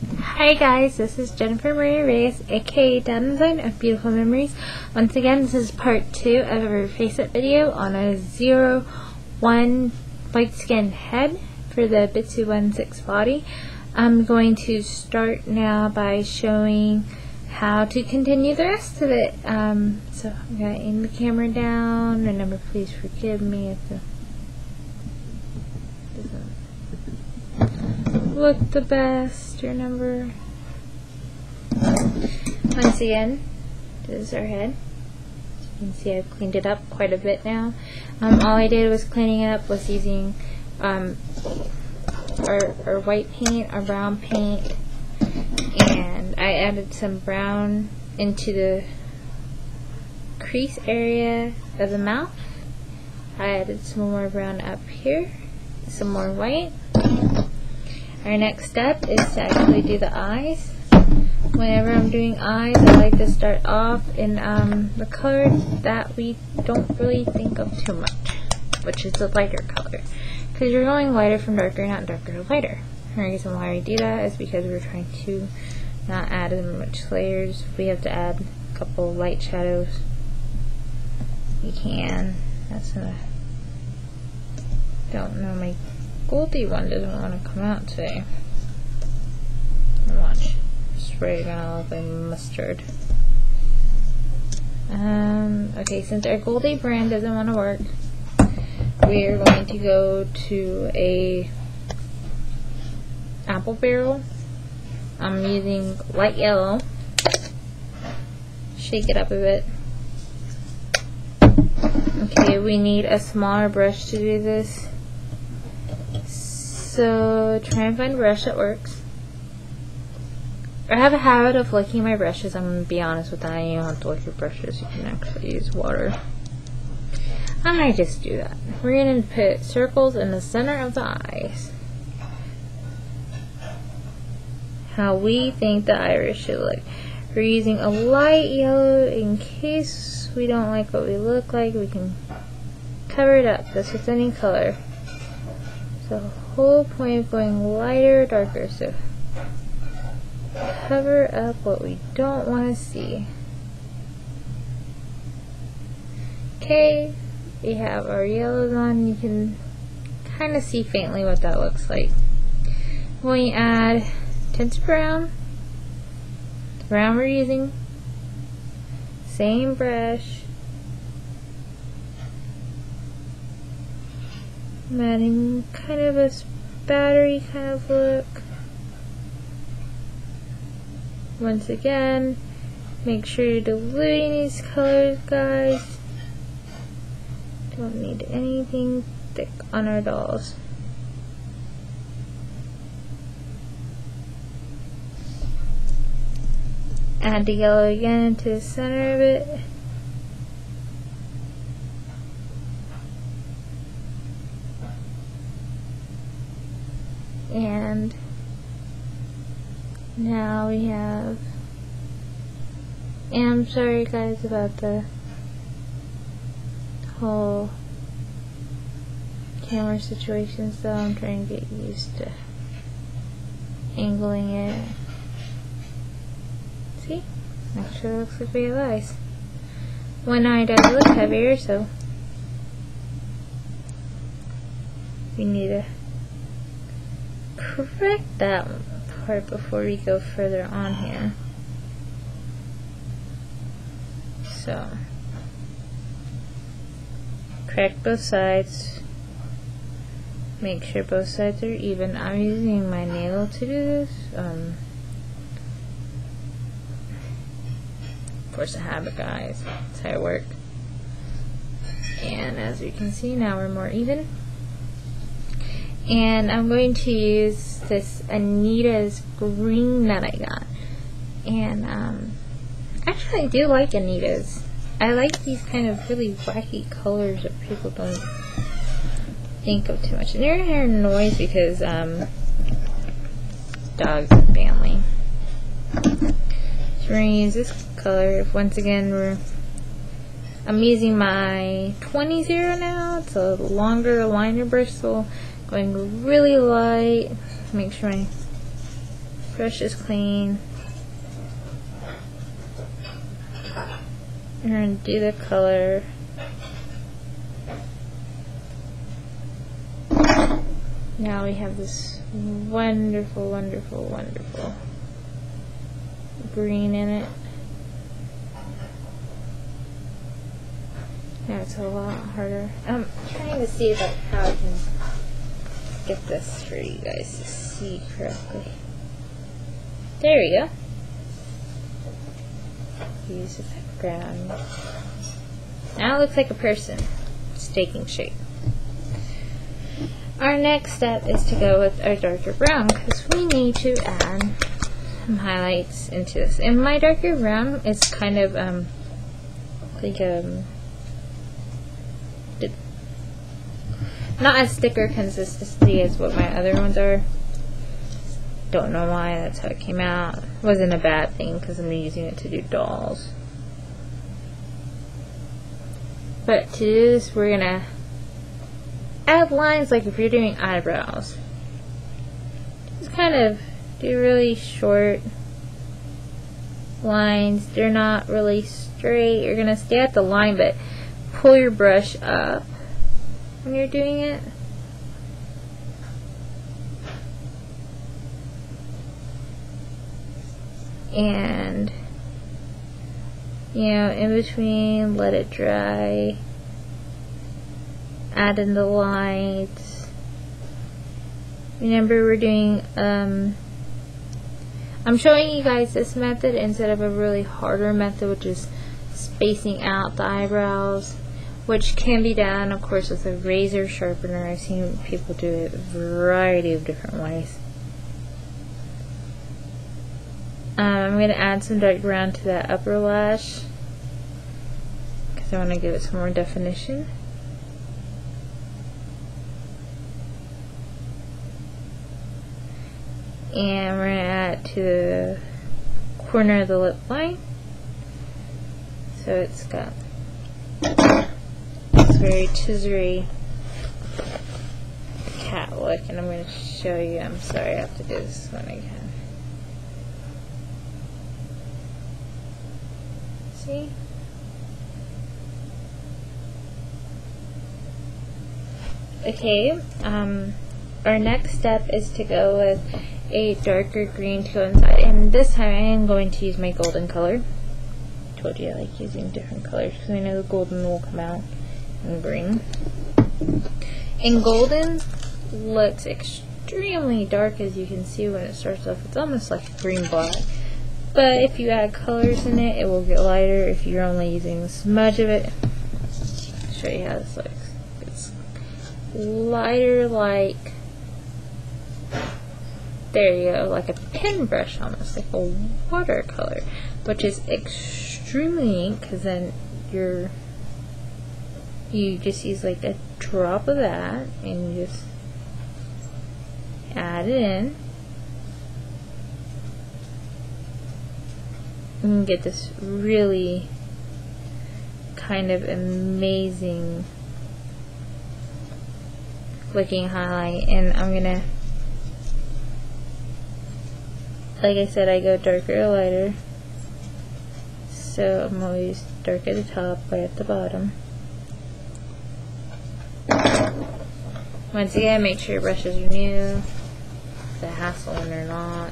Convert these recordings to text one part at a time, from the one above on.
Hi guys, this is Jennifer Marie Reyes, aka Dad Design of Beautiful Memories. Once again, this is part 2 of our faceup video on a 01 white skin head for the obitsu 1/6 body. I'm going to start now by showing how to continue the rest of it. So I'm going to aim the camera down. Remember, please forgive me if the doesn't look the best. Remember, once again, this is our head. As you can see, I've cleaned it up quite a bit now. All I did was cleaning it up was using our white paint, our brown paint, and I added some brown into the crease area of the mouth. I added some more brown up here, some more white. Our next step is to actually do the eyes. Whenever I'm doing eyes, I like to start off in the color that we don't really think of too much, which is the lighter color. Because you're going lighter from darker, not darker to lighter. And the reason why we do that is because we're trying to not add as much layers. If we have to add a couple light shadows, we can. Don't know, my Goldie one doesn't want to come out today. Watch. Spray gonna look like mustard. Okay, since our Goldie brand doesn't want to work, we are going to go to a apple barrel. I'm using light yellow. Shake it up a bit. Okay, we need a smaller brush to do this. So try and find a brush that works. I have a habit of licking my brushes. I'm going to be honest with that. You don't have to lick your brushes. You can actually use water. I might just do that. We're going to put circles in the center of the eyes. How we think the iris should look. We're using a light yellow in case we don't like what we look like. We can cover it up. This with any color. So the whole point of going lighter or darker, so cover up what we don't want to see. Okay, we have our yellows on. You can kind of see faintly what that looks like. When you add tints of brown, the brown we're using, same brush. I'm adding kind of a spattery kind of look. Once again, make sure you're diluting these colors, guys. Don't need anything thick on our dolls. Add the yellow again to the center of it. And now we have, and I'm sorry guys about the whole camera situation, so I'm trying to get used to angling it. See? Actually looks like we have eyes. One eye does look heavier, so we need to correct that part before we go further on here. So, correct both sides. Make sure both sides are even. I'm using my nail to do this. Force of habit, guys. That's how I work. And as you can see, now we're more even. And I'm going to use this Anita's green that I got. And actually I do like Anita's. I like these kind of really wacky colors that people don't think of too much. And you're going to hear noise because dogs and family. So we're going to use this color. Once again, I'm using my 20 now. It's a longer liner bristle. Going really light. Make sure my Brush is clean. We're going to do the color. Now we have this wonderful, wonderful, wonderful green in it. Now it's a lot harder. I'm trying to see how I can get this for you guys to see correctly. There we go. Use the background. Now it looks like a person. It's taking shape. Our next step is to go with our darker brown because we need to add some highlights into this. And my darker brown is kind of like not as thicker consistency as what my other ones are. Don't know why, that's how it came out. Wasn't a bad thing because I'm using it to do dolls. But to do this, we're gonna add lines like if you're doing eyebrows. Just kind of do really short lines. They're not really straight. You're gonna stay at the line, but pull your brush up when you're doing it. And, you know, in between, let it dry. Add in the lights. Remember, we're doing, I'm showing you guys this method instead of a really harder method, which is spacing out the eyebrows, which can be done, of course, with a razor sharpener. I've seen people do it a variety of different ways. I'm going to add some dark brown to that upper lash because I want to give it some more definition. And we're going to add to the corner of the lip line. So it's got this very chisery cat look, and I'm going to show you. I'm sorry, I have to do this one again. See? Okay, our next step is to go with a darker green to go inside, and this time I am going to use my golden color. I told you I like using different colors because I know the golden will come out in green. And golden looks extremely dark, as you can see when it starts off. It's almost like green black. But if you add colors in it, it will get lighter. If you're only using a smudge of it, I'll show you how this looks. It's lighter, like, there you go, like a pen brush almost, like a watercolor, which is extremely neat because then you just use like a drop of that and you just add it in. And get this really kind of amazing looking highlight. And I'm gonna, like I said, I go darker or lighter, so I'm always dark at the top, light at the bottom. Once again, make sure your brushes are new. It's a hassle when they're not.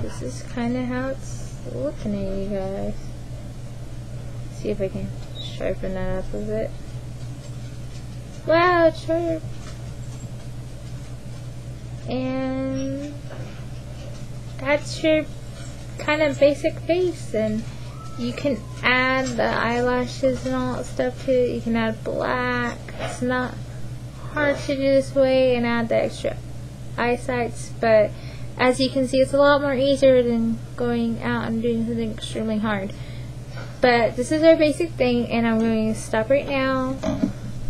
This is kind of how it's looking at you guys. See if I can sharpen that up a bit. Wow, it's sharp. And that's your kind of basic face, and you can add the eyelashes and all that stuff to it. You can add black. It's not hard to do this way and add the extra eye sights, but as you can see, it's a lot more easier than going out and doing something extremely hard. But this is our basic thing, and I'm going to stop right now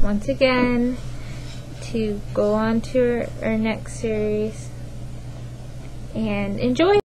once again to go on to our next series and enjoy.